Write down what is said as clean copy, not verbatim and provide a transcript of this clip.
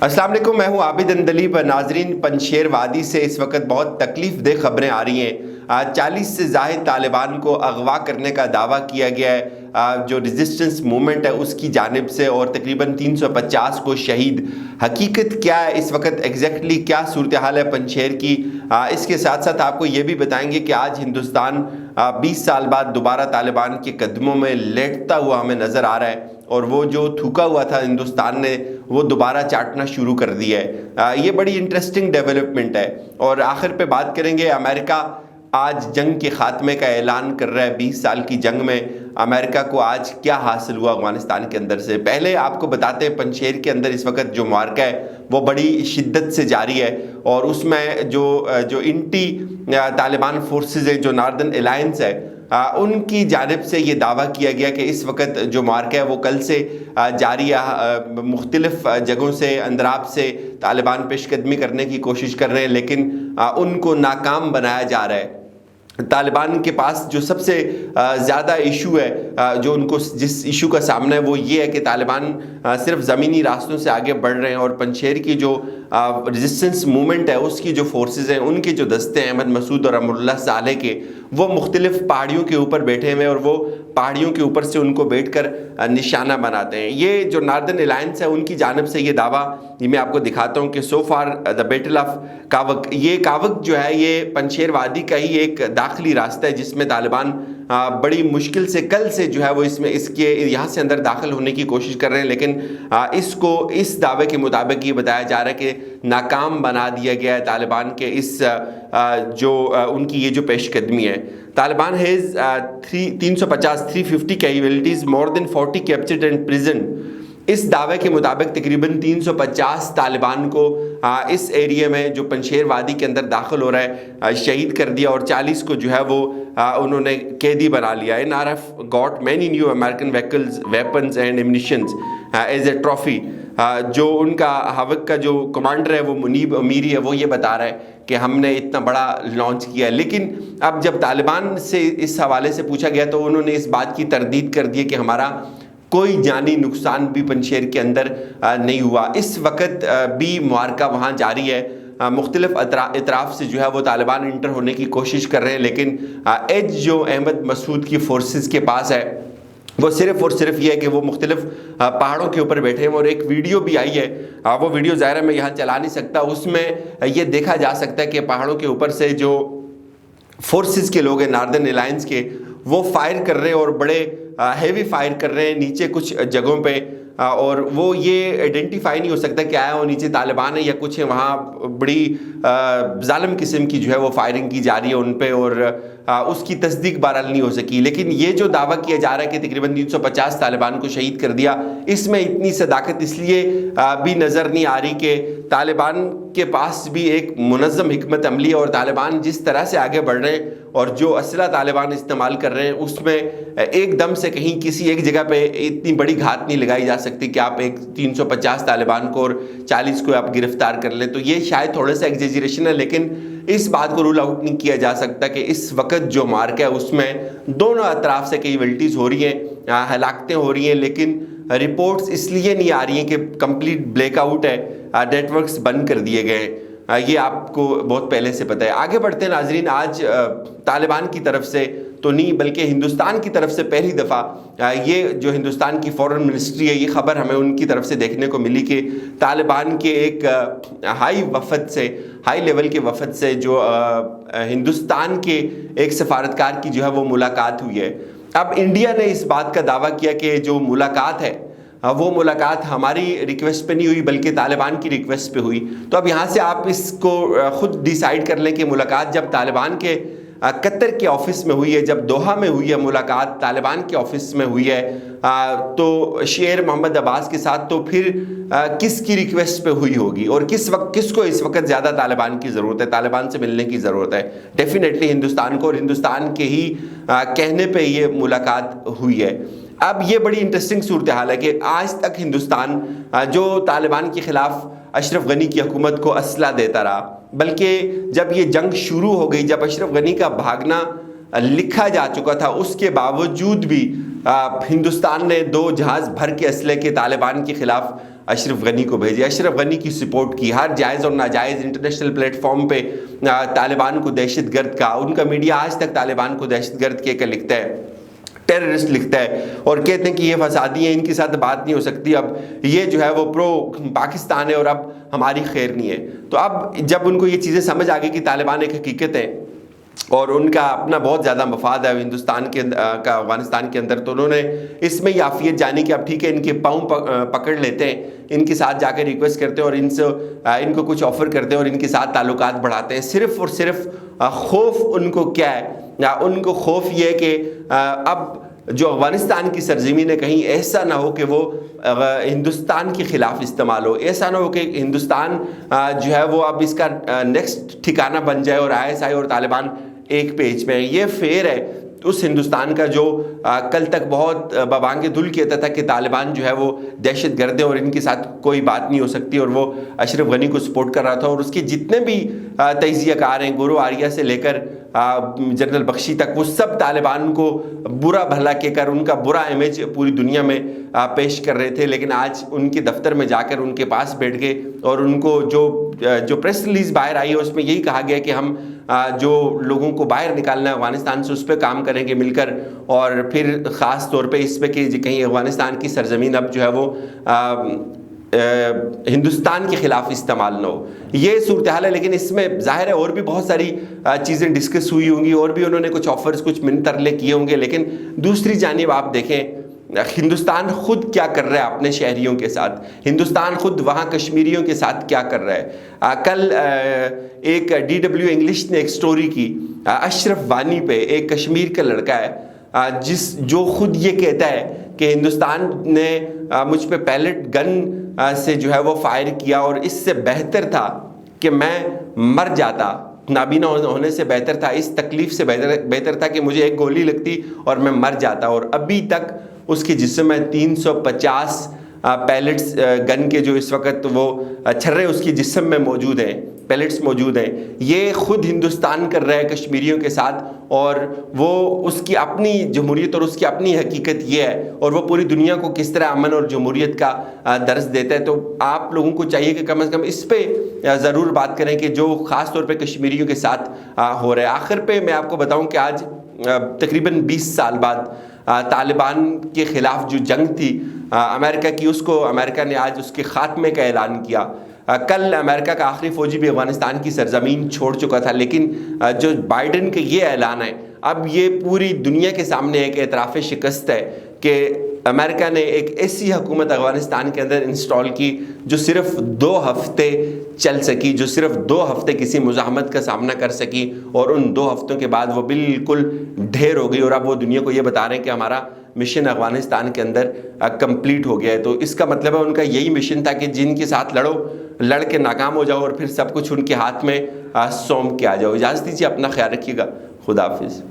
अस्सलाम वालेकुम, मैं हूं आबिद अंदलीब। नाजरीन, पंजशेर वादी से इस वक्त बहुत तकलीफ दह खबरें आ रही हैं। 40 से ज़ायद तालिबान को अगवा करने का दावा किया गया है जो रेजिस्टेंस मूवमेंट है उसकी जानिब से, और तकरीबन 350 को शहीद। हकीकत क्या है इस वक्त, एग्जैक्टली क्या सूरत हाल है पंजशेर की, इसके साथ साथ आपको ये भी बताएंगे कि आज हिंदुस्तान 20 साल बाद दोबारा तालिबान के कदमों में लेटता हुआ हमें नज़र आ रहा है, और वो जो थूका हुआ था हिंदुस्तान ने वो दोबारा चाटना शुरू कर दिया है। ये बड़ी इंटरेस्टिंग डेवलपमेंट है। और आखिर पे बात करेंगे, अमेरिका आज जंग के ख़ात्मे का ऐलान कर रहा है। 20 साल की जंग में अमेरिका को आज क्या हासिल हुआ अफ़गानिस्तान के अंदर से। पहले आपको बताते हैं पंजशेर के अंदर इस वक्त जो मार्का है वो बड़ी शिद्दत से जारी है, और उसमें जो इंटी तालिबान फोर्सेस है, जो नॉर्दर्न अलायंस है, उनकी जानिब से ये दावा किया गया कि इस वक्त जो मार्का है वो कल से जारी है। मुख्तलिफ जगहों से अंदराब से तालिबान पेशकदमी करने की कोशिश कर रहे हैं, लेकिन उनको नाकाम बनाया जा रहा है। तालिबान के पास जो सबसे ज़्यादा इशू है, जो उनको जिस इशू का सामना है, वो ये है कि तालिबान सिर्फ ज़मीनी रास्तों से आगे बढ़ रहे हैं, और पंजशेर की जो रेजिस्टेंस मूवमेंट है उसकी जो फोर्सेस हैं, उनके जो दस्ते हैं अहमद मसूद और अमरुल्लाह सालेह के, वो मुख्तलिफ पहाड़ियों के ऊपर बैठे हुए हैं, और वो पहाड़ियों के ऊपर से उनको बैठकर निशाना बनाते हैं। ये जो नॉर्दर्न अलायंस है उनकी जानिब से ये दावा, ये मैं आपको दिखाता हूँ कि सो फार द बैटल ऑफ कावक, ये कावक जो है ये पंजशेर वादी का ही एक दाखिली रास्ता है जिसमें तालिबान बड़ी मुश्किल से कल से जो है वो इसके यहाँ से अंदर दाखिल होने की कोशिश कर रहे हैं, लेकिन इसको इस दावे के मुताबिक ये बताया जा रहा है कि नाकाम बना दिया गया है तालिबान के इस जो उनकी ये जो पेशकदमी है। Taliban has 350 casualties, more than 40 captured and prison. इस दावे के मुताबिक तकरीबन 350 तालिबान को इस एरिया में जो पंजशेर वादी के अंदर दाखिल हो रहा है शहीद कर दिया, और 40 को जो है वो उन्होंने कैदी बना लिया। NRF got many new American vehicles, weapons and ammunitions as a trophy. जो उनका हवक का जो कमांडर है वो मुनीब अमीरी है, वो ये बता रहा है कि हमने इतना बड़ा लॉन्च किया है। लेकिन अब जब तालिबान से इस हवाले से पूछा गया तो उन्होंने इस बात की तरदीद कर दी कि हमारा कोई जानी नुकसान भी पंजशेर के अंदर नहीं हुआ। इस वक्त भी मार्का वहाँ जारी है, मुख्तलिफ अतराफ से जो है वो तालिबान इंटर होने की कोशिश कर रहे हैं, लेकिन एज जो अहमद मसूद की फोर्सेस के पास है वो सिर्फ और सिर्फ ये है कि वो मुख्तलिफ पहाड़ों के ऊपर बैठे हैं। और एक वीडियो भी आई है, वो वीडियो ज़ाहिर है मैं यहाँ चला नहीं सकता, उसमें ये देखा जा सकता है कि पहाड़ों के ऊपर से जो फोर्सेस के लोग हैं नॉर्दर्न अलायंस के, वो फायर कर रहे हैं, और बड़े हेवी फायर कर रहे हैं नीचे कुछ जगहों पे, और वो ये आइडेंटिफाई नहीं हो सकता कि आया वो नीचे तालिबान है या कुछ है। वहाँ बड़ी जालिम किस्म की जो है वो फायरिंग की जा रही है उन पे, और उसकी तस्दीक बहरहाल नहीं हो सकी। लेकिन ये जो दावा किया जा रहा है कि तकरीबन 350 तालिबान को शहीद कर दिया, इसमें इतनी सदाकत इसलिए भी नज़र नहीं आ रही कि तालिबान के पास भी एक मुनज़्ज़म हिकमत अमली है, और तालिबान जिस तरह से आगे बढ़ रहे हैं और जो असला तालिबान इस्तेमाल कर रहे हैं उसमें एकदम से कहीं किसी एक जगह पे इतनी बड़ी घात नहीं लगाई जा सकती कि आप एक 350 तालिबान को और 40 को आप गिरफ्तार कर लें। तो ये शायद थोड़ा सा एग्जेजरेशन है, लेकिन इस बात को रूल आउट नहीं किया जा सकता कि इस वक्त जो मार्का है उसमें दोनों अतराफ से कैजुअलिटीज़ हो रही हैं, हलाकतें हो रही हैं, लेकिन रिपोर्ट्स इसलिए नहीं आ रही हैं कि कंप्लीट ब्लैकआउट है, नेटवर्क्स बंद कर दिए गए हैं। ये आपको बहुत पहले से पता है। आगे बढ़ते हैं नाजरीन, आज तालिबान की तरफ से तो नहीं बल्कि हिंदुस्तान की तरफ से पहली दफ़ा ये जो हिंदुस्तान की फॉरेन मिनिस्ट्री है, ये ख़बर हमें उनकी तरफ से देखने को मिली कि तालिबान के एक हाई लेवल के वफद से जो हिंदुस्तान के एक सफारतकार की जो है वो मुलाकात हुई है। अब इंडिया ने इस बात का दावा किया कि जो मुलाकात है वो मुलाकात हमारी रिक्वेस्ट पे नहीं हुई बल्कि तालिबान की रिक्वेस्ट पे हुई। तो अब यहाँ से आप इसको खुद डिसाइड कर लें कि मुलाकात जब तालिबान के कतर के ऑफिस में हुई है, जब दोहा में हुई है मुलाकात तालिबान के ऑफिस में हुई है तो शेर मोहम्मद अब्बास के साथ, तो फिर किसकी रिक्वेस्ट पे हुई होगी, और किसको इस वक्त ज़्यादा तालिबान की ज़रूरत है, तालिबान से मिलने की ज़रूरत है? डेफिनेटली हिंदुस्तान को, और हिंदुस्तान के ही कहने पे ये मुलाकात हुई है। अब ये बड़ी इंटरेस्टिंग सूरत हाल है कि आज तक हिंदुस्तान जो तालिबान के ख़िलाफ़ अशरफ गनी की हुकूमत को असला देता रहा, बल्कि जब ये जंग शुरू हो गई, जब अशरफ गनी का भागना लिखा जा चुका था, उसके बावजूद भी ہندوستان نے 2 جہاز بھر کے اسلحے کے طالبان کے خلاف اشرف غنی کو بھیجے، اشرف غنی کی سپورٹ کی، ہر جائز اور ناجائز انٹرنیشنل پلیٹ فارم پہ طالبان کو دہشت گرد کہا۔ ان کا میڈیا آج تک طالبان کو دہشت گرد کہہ کر لکھتا ہے، ٹیررسٹ لکھتا ہے، اور کہتے ہیں کہ یہ فسادی ہیں، ان کے ساتھ بات نہیں ہو سکتی، اب یہ جو ہے وہ پرو پاکستان ہے اور اب ہماری خیر نہیں ہے۔ تو اب جب ان کو یہ چیزیں سمجھ آ گئی کہ طالبان ایک حقیقت ہے اور ان کا اپنا بہت زیادہ مفاد ہے ہندوستان کے کا افغانستان کے اندر، تو انہوں نے اس میں یہ عافیت جانی کہ اب ٹھیک ہے ان کے پاؤں پکڑ لیتے ہیں، ان کے ساتھ جا کے ریکویسٹ کرتے ہیں اور ان کو کچھ آفر کرتے ہیں اور ان کے ساتھ تعلقات بڑھاتے ہیں۔ صرف اور صرف خوف ان کو کیا ہے، ان کو خوف یہ ہے کہ اب جو افغانستان کی سرزمین ہے کہیں ایسا نہ ہو کہ وہ ہندوستان کے خلاف استعمال ہو، ایسا نہ ہو کہ ہندوستان جو ہے وہ اب اس کا نیکسٹ ٹھکانہ بن جائے اور ISI اور طالبان ایک پیج پہ ہیں۔ یہ فیر ہے اس ہندوستان کا جو کل تک بہت ببانگ دل کہتا تھا کہ طالبان جو ہے وہ دہشت گرد ہیں اور ان کے ساتھ کوئی بات نہیں ہو سکتی، اور وہ اشرف غنی کو سپورٹ کر رہا تھا، اور اس کے جتنے بھی تجزیہ کار ہیں، گورو آریہ سے لے کر جنرل بخشی تک، وہ سب طالبان کو برا بھلا کہہ کر ان کا برا امیج پوری دنیا میں پیش کر رہے تھے۔ لیکن آج ان کے دفتر میں جا کر ان کے پاس بیٹھ گئے اور ان کو جو پریس ریلیز باہر آئی ہے اس میں یہی کہا گیا کہ ہم جو لوگوں کو باہر نکالنا ہے افغانستان سے اس پہ کام کریں گے مل کر، اور پھر خاص طور پہ اس پہ کہ کہیں افغانستان کی سرزمین اب جو ہے وہ ہندوستان کے خلاف استعمال نہ ہو۔ یہ صورتحال ہے، لیکن اس میں ظاہر ہے اور بھی بہت ساری چیزیں ڈسکس ہوئی ہوں گی، اور بھی انہوں نے کچھ آفرز کچھ من ترلے کیے ہوں گے، لیکن دوسری جانب آپ دیکھیں ہندوستان خود کیا کر رہا ہے اپنے شہریوں کے ساتھ، ہندوستان خود وہاں کشمیریوں کے ساتھ کیا کر رہا ہے۔ کل ایک DW انگلش نے ایک سٹوری کی اشرف وانی پہ، ایک کشمیر کا لڑکا ہے جو خود یہ کہتا ہے کہ ہندوستان نے مجھ پہ پیلٹ گن سے جو ہے وہ فائر کیا، اور اس سے بہتر تھا کہ میں مر جاتا، نابینا ہونے سے بہتر تھا، اس تکلیف سے بہتر تھا کہ مجھے ایک گولی لگتی اور میں مر جاتا، اور ابھی تک اس کے جسم میں 350 پیلٹس گن کے جو اس وقت وہ چھرے اس کی جسم میں موجود ہیں، پیلٹس موجود ہیں۔ یہ خود ہندوستان کر رہا ہے کشمیریوں کے ساتھ، اور وہ اس کی اپنی جمہوریت اور اس کی اپنی حقیقت یہ ہے، اور وہ پوری دنیا کو کس طرح امن اور جمہوریت کا درس دیتا ہے۔ تو آپ لوگوں کو چاہیے کہ کم از کم اس پہ ضرور بات کریں کہ جو خاص طور پہ کشمیریوں کے ساتھ ہو رہا ہے۔ آخر پہ میں آپ کو بتاؤں کہ آج تقریباً 20 سال بعد طالبان کے خلاف جو جنگ تھی امریکہ کی، اس کو امریکہ نے آج اس کے خاتمے کا اعلان کیا۔ کل امریکہ کا آخری فوجی بھی افغانستان کی سرزمین چھوڑ چکا تھا، لیکن جو بائیڈن کا یہ اعلان ہے اب یہ پوری دنیا کے سامنے ایک اعتراف شکست ہے کہ امریکہ نے ایک ایسی حکومت افغانستان کے اندر انسٹال کی جو صرف 2 ہفتے چل سکی، جو صرف 2 ہفتے کسی مزاحمت کا سامنا کر سکی، اور ان 2 ہفتوں کے بعد وہ بالکل ڈھیر ہو گئی، اور اب وہ دنیا کو یہ بتا رہے ہیں کہ ہمارا مشن افغانستان کے اندر کمپلیٹ ہو گیا ہے۔ تو اس کا مطلب ہے ان کا یہی مشن تھا کہ جن کے ساتھ لڑ کے ناکام ہو جاؤ اور پھر سب کچھ ان کے ہاتھ میں سونپ کے آ جاؤ۔ اجازت دیجیے، اپنا خیال رکھیے گا، خدا حافظ۔